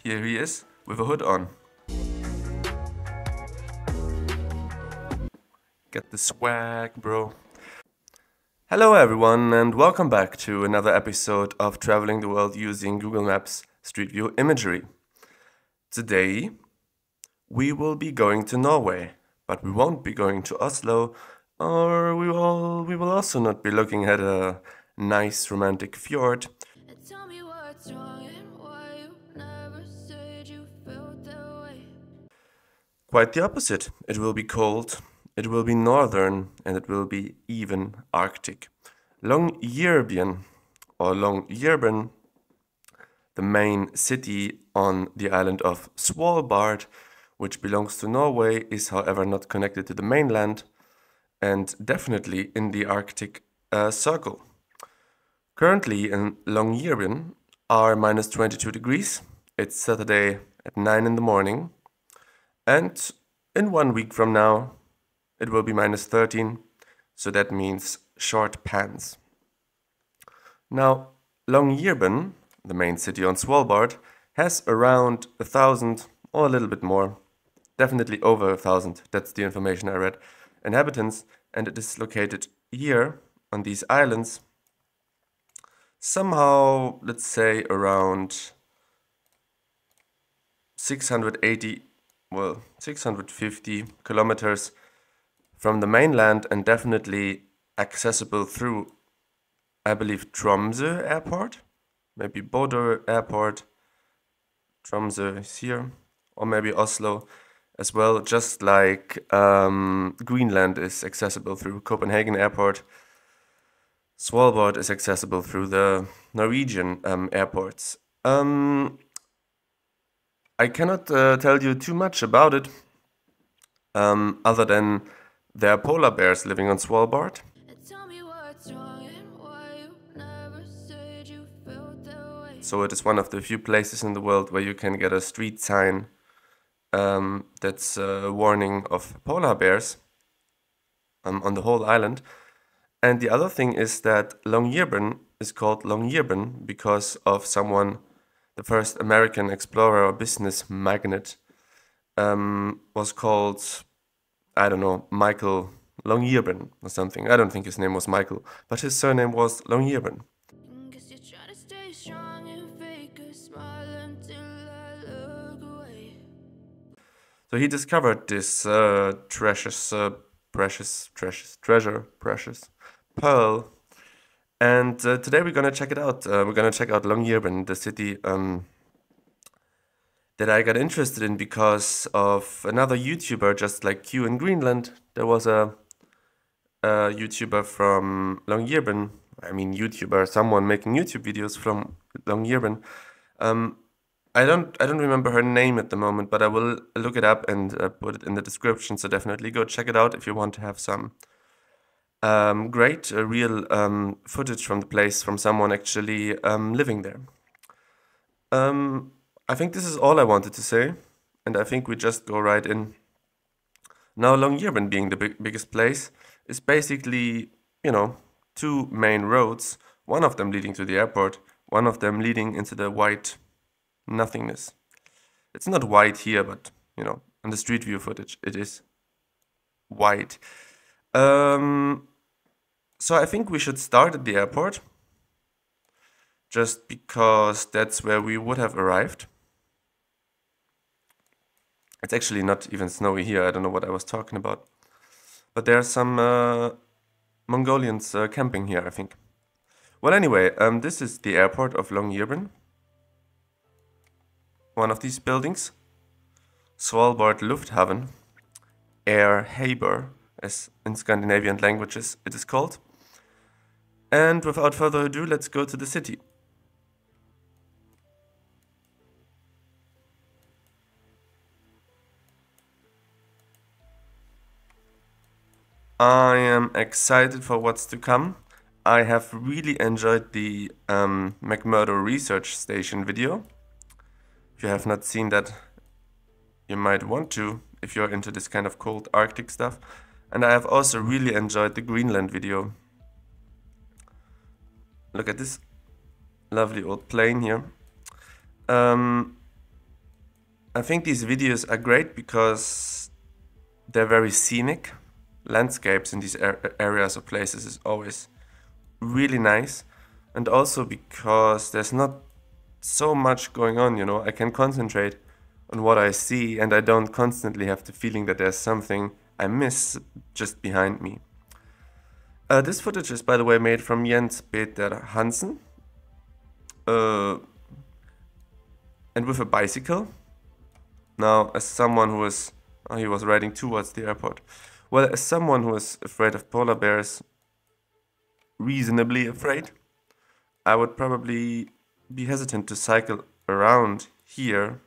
Here he is with a hood on. Get the swag, bro. Hello everyone and welcome back to another episode of Traveling the World using Google Maps Street View imagery. Today we will be going to Norway, but we won't be going to Oslo, or we will also not be looking at a nice romantic fjord. Tell me what's wrong and why you never said you felt that way. Quite the opposite. It will be cold, it will be northern, and it will be even Arctic. Longyearbyen, or Longyearbyen, the main city on the island of Svalbard, which belongs to Norway, is however not connected to the mainland and definitely in the Arctic Circle. Currently in Longyearbyen are minus 22 degrees. It's Saturday at 9 in the morning. And in 1 week from now, it will be minus 13. So that means short pants. Now, Longyearbyen, the main city on Svalbard, has around 1,000 or a little bit more, definitely over 1,000, that's the information I read, inhabitants, and it is located here on these islands, somehow, let's say, around 650 kilometers from the mainland and definitely accessible through, I believe, Tromsø airport, maybe Bodø airport. Tromsø is here, or maybe Oslo as well, just like Greenland is accessible through Copenhagen airport. Svalbard is accessible through the Norwegian airports. I cannot tell you too much about it, other than there are polar bears living on Svalbard. Tell me what's wrong and why you never said you felt that way. So it is one of the few places in the world where you can get a street sign that's a warning of polar bears on the whole island. And the other thing is that Longyearbyen is called Longyearbyen because of someone, the first American explorer or business magnate, was called, I don't know, Michael Longyearbyen or something. I don't think his name was Michael, but his surname was Longyearbyen. Guess you're trying to stay strong and fake a smile until I look away. So he discovered this precious pearl, and today we're gonna check it out. We're gonna check out Longyearbyen, the city that I got interested in because of another YouTuber, just like you in Greenland. There was a YouTuber from Longyearbyen. I mean, YouTuber, someone making YouTube videos from Longyearbyen. I don't remember her name at the moment, but I will look it up and put it in the description. So definitely go check it out if you want to have some great real footage from the place from someone actually living there. I think this is all I wanted to say, and I think we just go right in. Now, Longyearbyen being the biggest place is basically, two main roads, one of them leading to the airport, one of them leading into the white nothingness. It's not white here, but, on the street view footage, it is white. So I think we should start at the airport, just because that's where we would have arrived. It's actually not even snowy here, I don't know what I was talking about. But there are some Mongolians camping here, I think. Well, anyway, this is the airport of Longyearbyen. One of these buildings. Svalbard Lufthaven. Air Haber, as in Scandinavian languages it is called. And without further ado, let's go to the city. I am excited for what's to come. I have really enjoyed the McMurdo Research Station video. If you have not seen that, you might want to if you're into this kind of cold Arctic stuff. And I have also really enjoyed the Greenland video. Look at this lovely old plane here. I think these videos are great because they're very scenic. Landscapes in these areas or places is always really nice, and also because there's not so much going on, you know. I can concentrate on what I see and I don't constantly have the feeling that there's something I miss just behind me. This footage is, by the way, made from Jens Peter Hansen, and with a bicycle. Now, as someone who was, he was riding towards the airport. Well, as someone who is afraid of polar bears, reasonably afraid, I would probably be hesitant to cycle around here,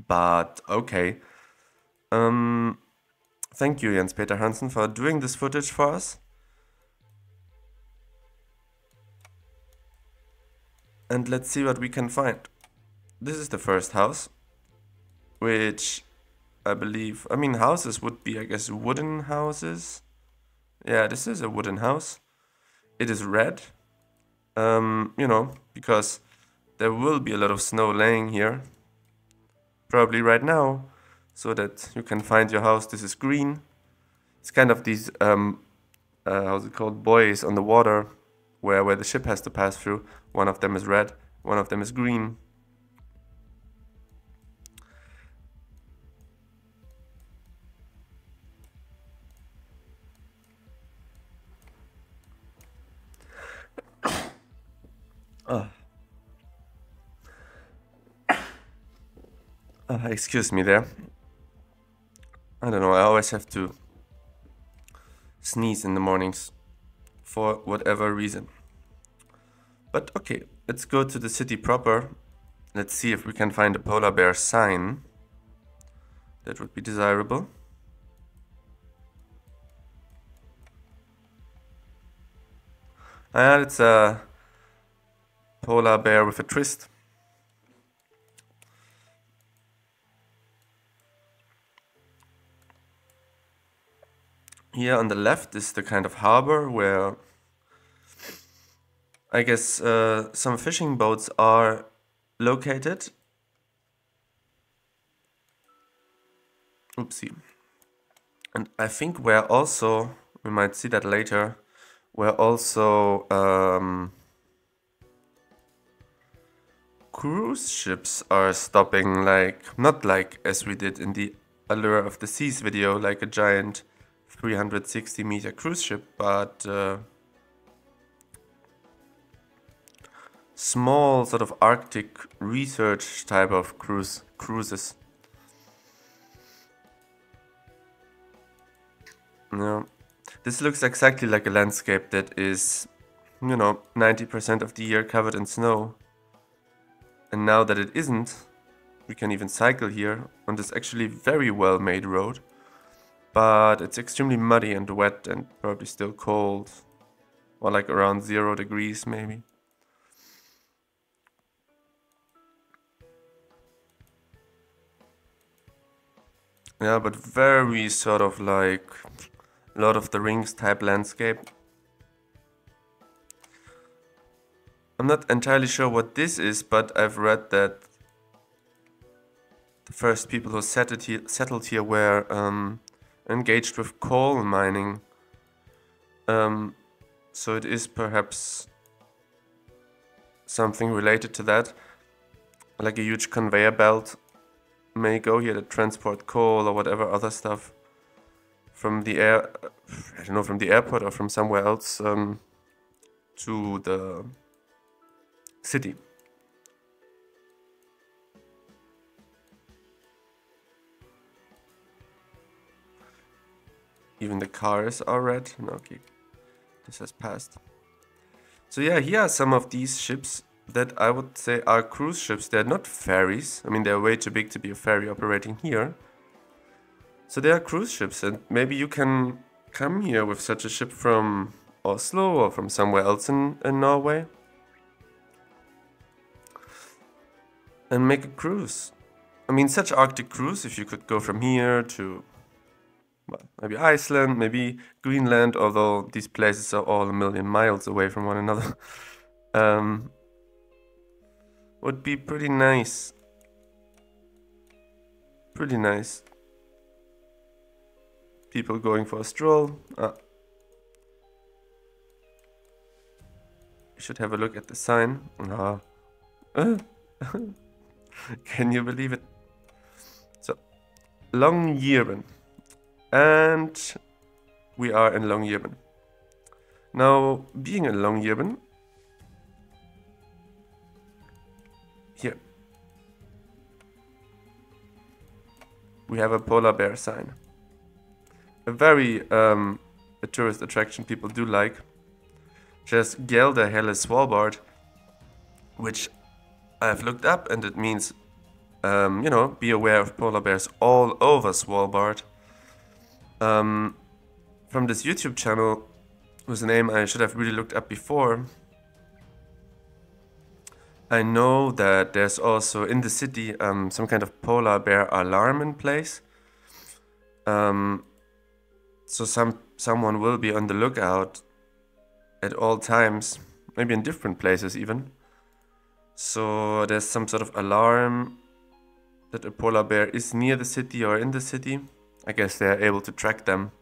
but okay. Thank you, Jens Peter Hansen, for doing this footage for us. And let's see what we can find. This is the first house, which I believe, I mean, houses would be, I guess, wooden houses. Yeah, this is a wooden house. It is red, you know, because there will be a lot of snow laying here, probably right now, so that you can find your house. This is green. It's kind of these, how's it called, buoys on the water, where the ship has to pass through. One of them is red, one of them is green. Excuse me there. I don't know, I always have to sneeze in the mornings for whatever reason. But okay, let's go to the city proper. Let's see if we can find a polar bear sign. That would be desirable. And it's a polar bear with a twist. Here on the left is the kind of harbor where I guess some fishing boats are located. Oopsie. And I think where also, we might see that later, where also cruise ships are stopping, like, not like as we did in the Allure of the Seas video, like a giant 360-meter cruise ship, but small sort of Arctic research type of cruises. Yeah. This looks exactly like a landscape that is, you know, 90% of the year covered in snow. And now that it isn't, we can even cycle here on this actually very well made road. But it's extremely muddy and wet and probably still cold. Or like around 0 degrees maybe. Yeah, but very sort of like Lord of the Rings type landscape. I'm not entirely sure what this is, but I've read that the first people who settled here were engaged with coal mining. So it is perhaps something related to that, like a huge conveyor belt may go here to transport coal or whatever other stuff from the I don't know, from the airport or from somewhere else to the city. Even the cars are red. No, okay, this has passed. So yeah, here are some of these ships that I would say are cruise ships. They're not ferries. I mean, they're way too big to be a ferry operating here. So they are cruise ships, and maybe you can come here with such a ship from Oslo or from somewhere else in Norway and make a cruise. I mean, such Arctic cruise, if you could go from here to, well, maybe Iceland, maybe Greenland, although these places are all a million miles away from one another, would be pretty nice. Pretty nice. People going for a stroll. You should have a look at the sign. Ah. Can you believe it? So, Longyearbyen. And we are in Longyearbyen. Now, being in Longyearbyen, here, we have a polar bear sign. A very a tourist attraction people do like. Just Gelder Helle Svalbard, which I've looked up, and it means, you know, be aware of polar bears all over Svalbard. From this YouTube channel, whose name I should have really looked up before, I know that there's also in the city some kind of polar bear alarm in place. So someone will be on the lookout at all times, maybe in different places even. So there's some sort of alarm that a polar bear is near the city or in the city. I guess they're able to track them.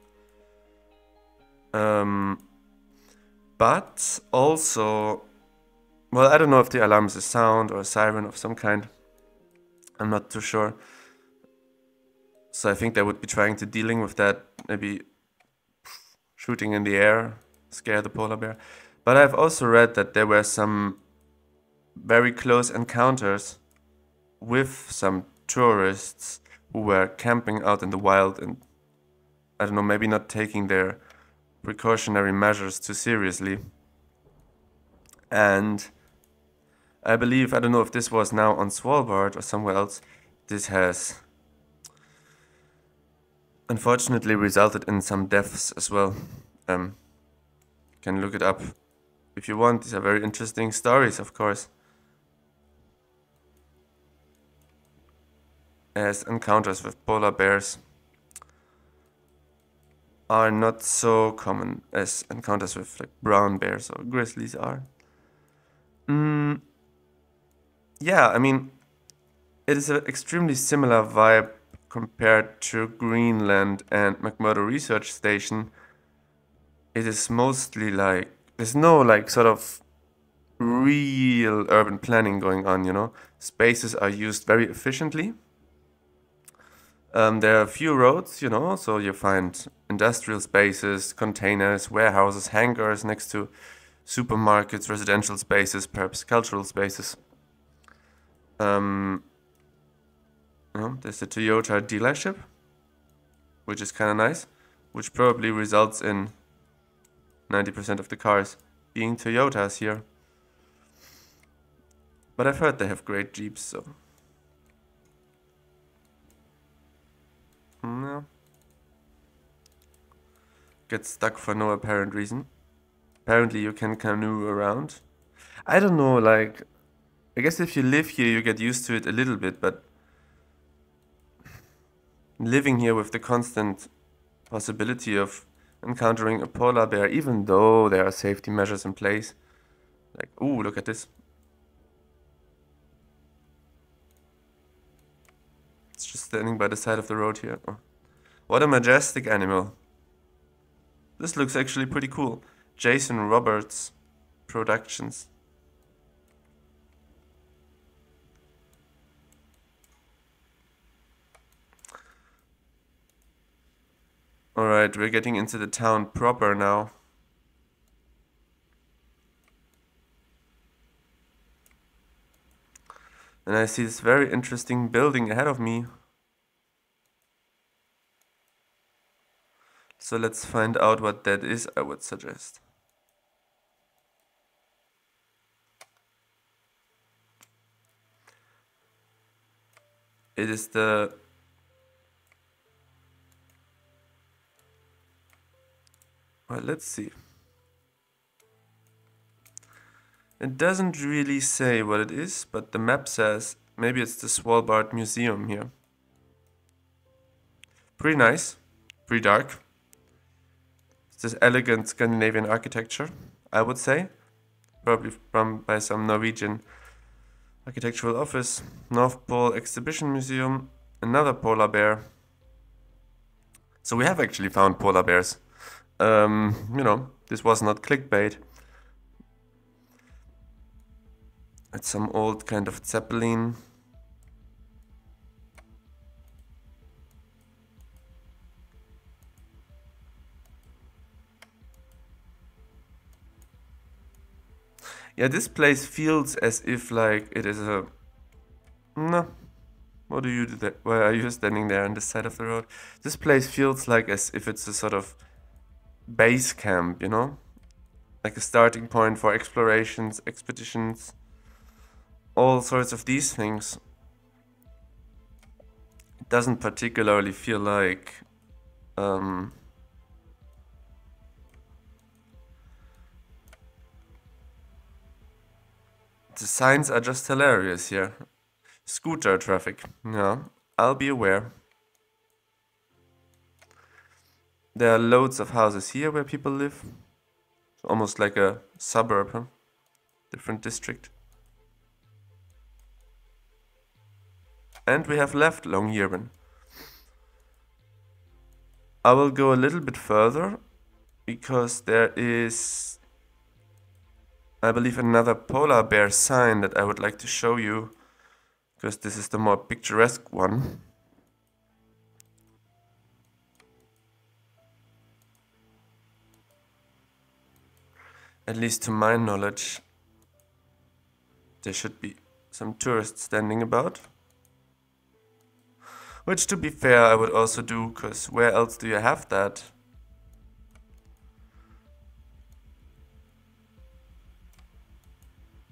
But also, well, I don't know if the alarm is a sound or a siren of some kind. I'm not too sure. So I think they would be trying to dealing with that, maybe shooting in the air, scare the polar bear. But I've also read that there were some very close encounters with some tourists who were camping out in the wild and, I don't know, maybe not taking their precautionary measures too seriously. And I believe, I don't know if this was now on Svalbard or somewhere else, this has unfortunately resulted in some deaths as well. You can look it up if you want. These are very interesting stories, of course. As encounters with polar bears are not so common as encounters with like brown bears or grizzlies are. Yeah, I mean, it is an extremely similar vibe compared to Greenland and McMurdo Research Station. It is mostly like, there's no like sort of real urban planning going on, you know. Spaces are used very efficiently. There are a few roads, you know, so you find industrial spaces, containers, warehouses, hangars next to supermarkets, residential spaces, perhaps cultural spaces. You know, there's a Toyota dealership, which is kind of nice, which probably results in 90% of the cars being Toyotas here. But I've heard they have great Jeeps, so... No. Get stuck for no apparent reason. Apparently you can canoe around. I don't know, like... I guess if you live here you get used to it a little bit, but... living here with the constant possibility of encountering a polar bear, even though there are safety measures in place. Like, ooh, look at this. It's just standing by the side of the road here. Oh. What a majestic animal. This looks actually pretty cool. Jason Roberts Productions. Alright, we're getting into the town proper now. And I see this very interesting building ahead of me. So let's find out what that is, I would suggest. It is the... Well, let's see. It doesn't really say what it is, but the map says maybe it's the Svalbard Museum here. Pretty nice, pretty dark. It's this elegant Scandinavian architecture, I would say. Probably by some Norwegian architectural office. North Pole Exhibition Museum. Another polar bear. So we have actually found polar bears. You know, this was not clickbait. It's some old kind of zeppelin. Yeah, this place feels as if like it is a... No. What do you do there? Why are you standing there on the side of the road? This place feels like as if it's a sort of base camp, you know? Like a starting point for explorations, expeditions, all sorts of these things. It doesn't particularly feel like the signs are just hilarious here. Scooter traffic. Yeah, I'll be aware. There are loads of houses here where people live. Almost like a suburb, huh? Different district. And we have left Longyearbyen. I will go a little bit further because there is, I believe, another polar bear sign that I would like to show you, because this is the more picturesque one. At least to my knowledge, there should be some tourists standing about. Which, to be fair, I would also do, because where else do you have that?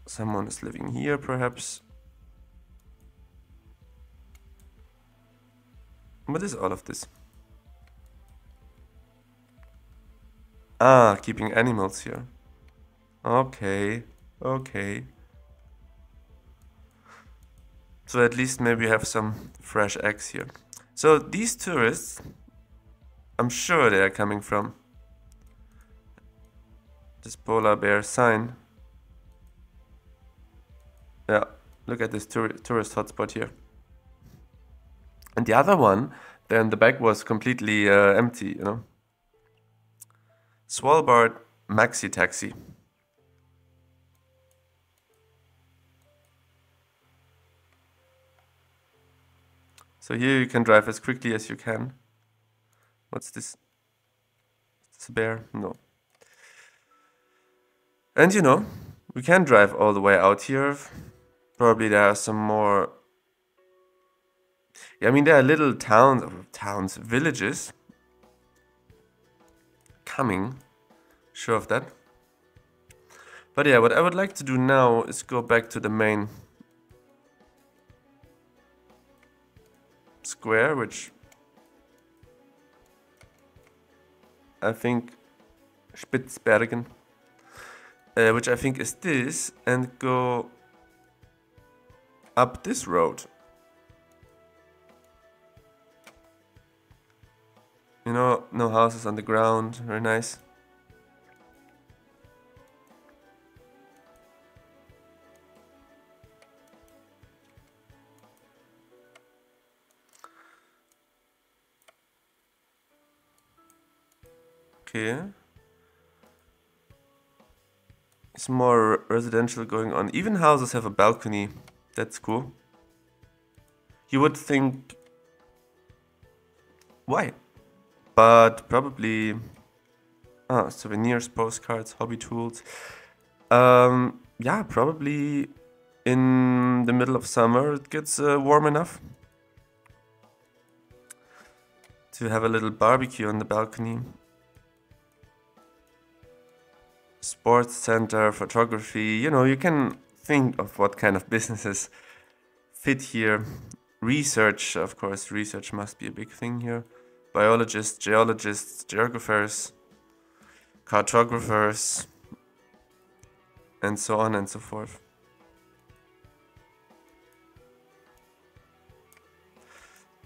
Someone is living here, perhaps. What is all of this? Ah, keeping animals here. Okay, okay. So at least maybe have some fresh eggs here. So these tourists, I'm sure they are coming from this polar bear sign. Yeah, look at this tourist hotspot here. And the other one, there in the back, was completely empty, you know. Svalbard Maxi Taxi. So here you can drive as quickly as you can. What's this? Is this a bear? No. And you know, we can drive all the way out here. Probably there are some more... Yeah, I mean, there are little towns, villages coming. Sure of that. But yeah, what I would like to do now is go back to the main square, which I think Spitzbergen, which I think is this, and go up this road. You know, no houses on the ground, very nice. Okay. It's more residential going on. Even houses have a balcony. That's cool. You would think... Why? But probably... Ah, souvenirs, postcards, hobby tools. Yeah, probably in the middle of summer it gets warm enough to have a little barbecue on the balcony. Sports center, photography, you know, you can think of what kind of businesses fit here. Research, of course, research must be a big thing here. Biologists, geologists, geographers, cartographers, and so on and so forth.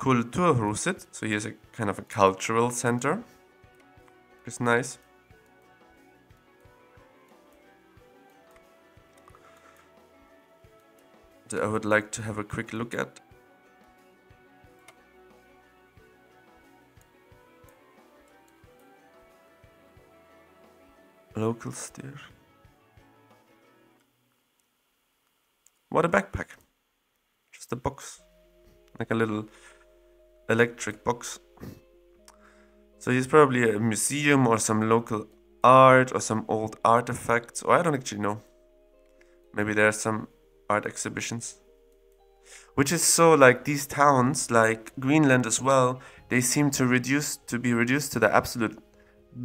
Kulturhuset, so here's a kind of a cultural center. It's nice. That I would like to have a quick look at. Locals there. What a backpack. Just a box. Like a little electric box. So he's probably a museum or some local art or some old artifacts. Or I don't actually know. Maybe there are some art exhibitions. Which is so like these towns, like Greenland as well, they seem to be reduced to the absolute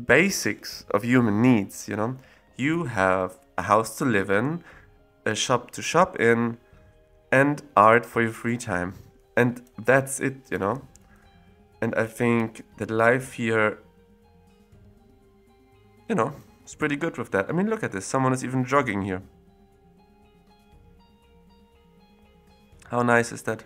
basics of human needs, you know? You have a house to live in, a shop to shop in, and art for your free time. And that's it, you know? And I think that life here, you know, is pretty good with that. I mean, look at this. Someone is even jogging here. How nice is that?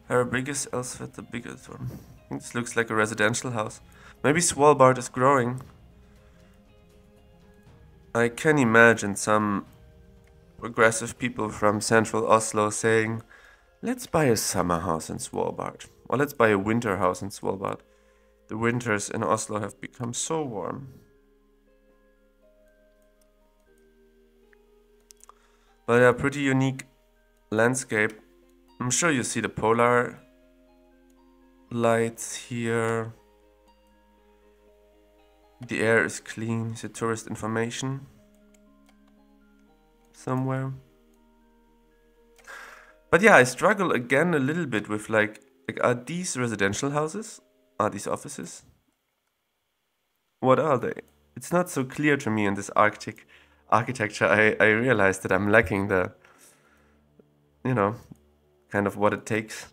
How big is Elsford, the biggest one? I think this looks like a residential house. Maybe Svalbard is growing. I can imagine some progressive people from central Oslo saying, let's buy a summer house in Svalbard. Or let's buy a winter house in Svalbard. The winters in Oslo have become so warm. But a pretty unique landscape. I'm sure you see the polar lights here. The air is clean. Is it tourist information? Somewhere. But yeah, I struggle again a little bit with like are these residential houses? Are these offices? What are they? It's not so clear to me in this Arctic architecture. I realize that I'm lacking the, you know, kind of what it takes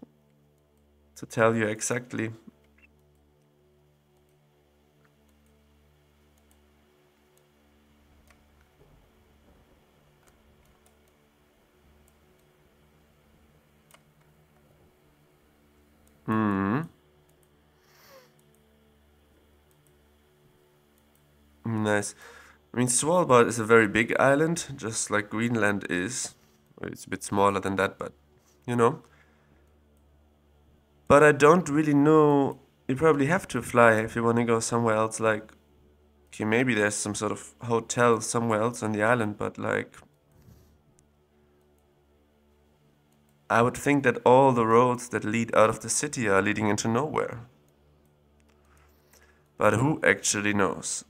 to tell you exactly. Nice. I mean, Svalbard is a very big island, just like Greenland is. It's a bit smaller than that, but you know. But I don't really know. You probably have to fly if you want to go somewhere else. Like, okay, maybe there's some sort of hotel somewhere else on the island, but like, I would think that all the roads that lead out of the city are leading into nowhere. But who actually knows?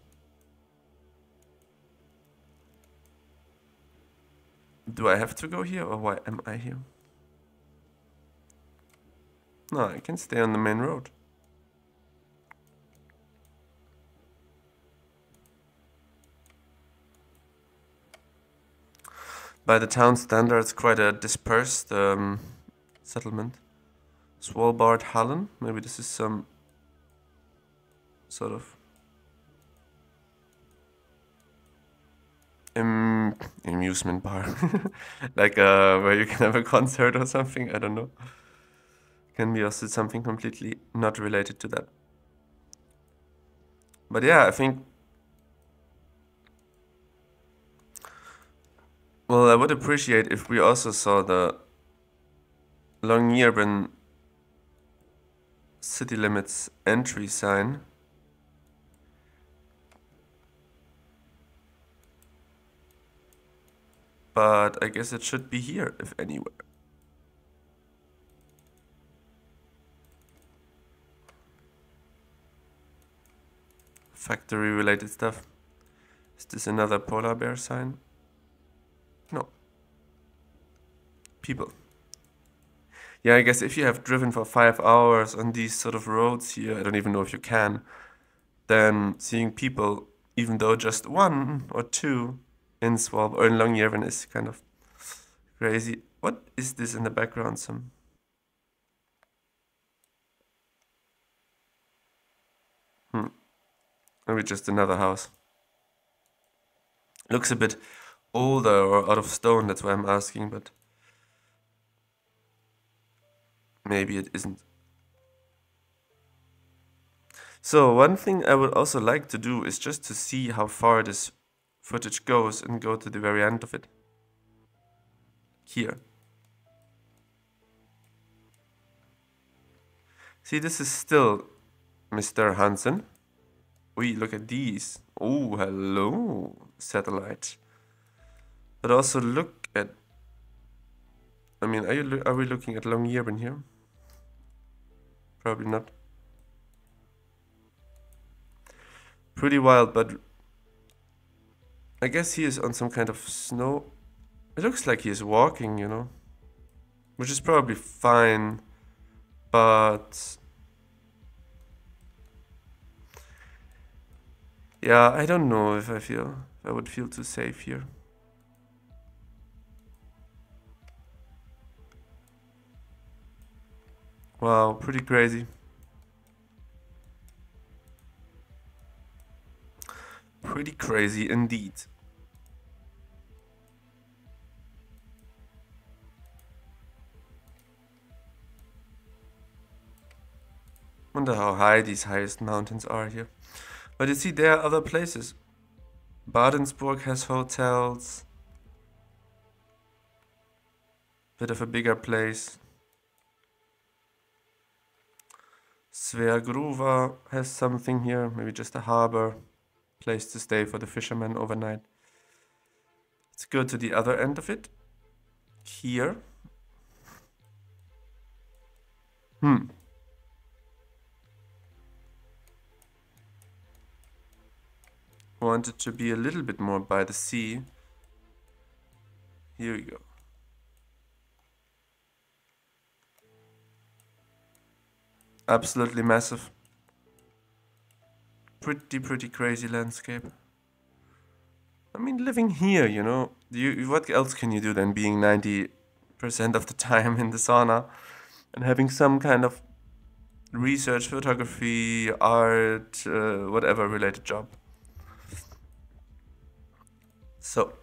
Do I have to go here or why am I here? No, I can stay on the main road. By the town standards, quite a dispersed settlement. Svalbard Hallen, maybe this is some sort of amusement bar. Like where you can have a concert or something, I don't know. Can be also something completely not related to that. But yeah, I think, well, I would appreciate if we also saw the Longyearbyen city limits entry sign. But I guess it should be here, if anywhere. Factory related stuff. Is this another polar bear sign? No. People. Yeah, I guess if you have driven for 5 hours on these sort of roads here, I don't even know if you can, then seeing people, even though just one or two in Svalbard or in Longyearbyen is kind of crazy. What is this in the background? Some maybe just another house. Looks a bit older or out of stone, that's why I'm asking, but maybe it isn't. So one thing I would also like to do is just to see how far this footage goes and go to the very end of it. Here. See, this is still Mr. Hansen. Oi, look at these. Oh, hello, satellite. But also look at... I mean, are we looking at Longyearbyen here? Probably not. Pretty wild, but I guess he is on some kind of snow. It looks like he is walking, you know, which is probably fine, but yeah, I don't know if I would feel too safe here. Wow, pretty crazy. Pretty crazy indeed. Wonder how high these highest mountains are here. But you see, there are other places. Badenburg has hotels. Bit of a bigger place. Svergrova has something here, maybe just a harbor. Place to stay for the fishermen overnight. Let's go to the other end of it. Here. Wanted to be a little bit more by the sea. Here we go. Absolutely massive. Pretty crazy landscape. I mean, living here, you know, what else can you do than being 90% of the time in the sauna and having some kind of research, photography, art, whatever related job. So,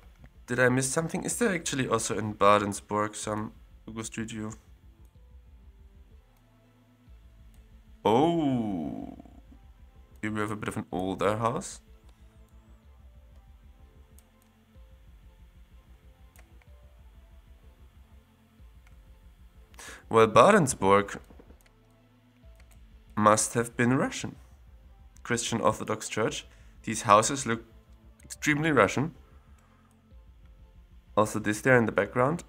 did I miss something? Is there actually also in Badenburg some Google Street View? Oh, here we have a bit of an older house. Well, Badenburg must have been Russian. Christian Orthodox Church. These houses look extremely Russian. Also this there in the background.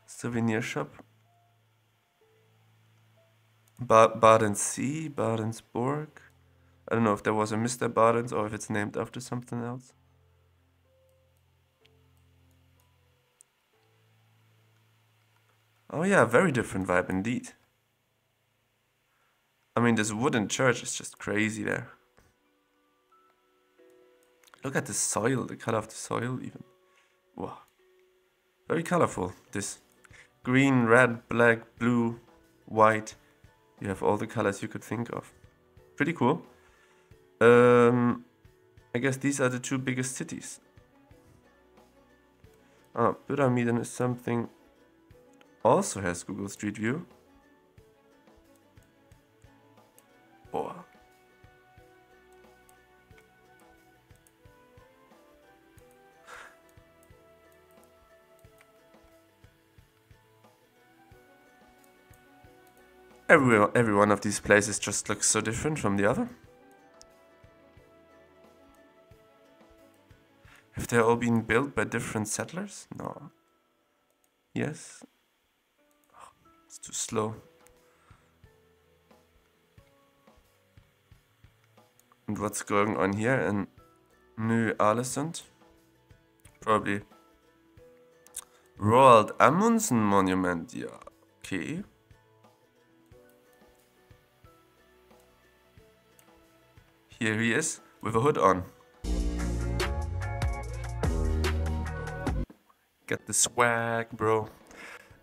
Souvenir shop. Badensee, Badenburg. I don't know if there was a Mr. Badens or if it's named after something else. Oh yeah, very different vibe indeed. I mean, this wooden church is just crazy there. Look at the soil, the color of the soil even. Wow. Very colorful, this. Green, red, black, blue, white. You have all the colors you could think of. Pretty cool. I guess these are the two biggest cities. Pyramiden is something also has Google Street View. Oh. Every one of these places just looks so different from the other. Have they all been built by different settlers? No. Yes? Oh, it's too slow. And what's going on here in Ny-Ålesund? Probably Roald Amundsen Monument. Yeah, okay. Here he is with a hood on. Get the swag, bro.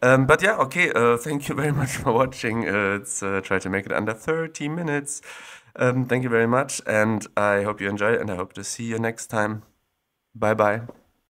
But yeah, okay, thank you very much for watching. Let's try to make it under 30 minutes. Thank you very much, and I hope you enjoyed, and I hope to see you next time. Bye-bye.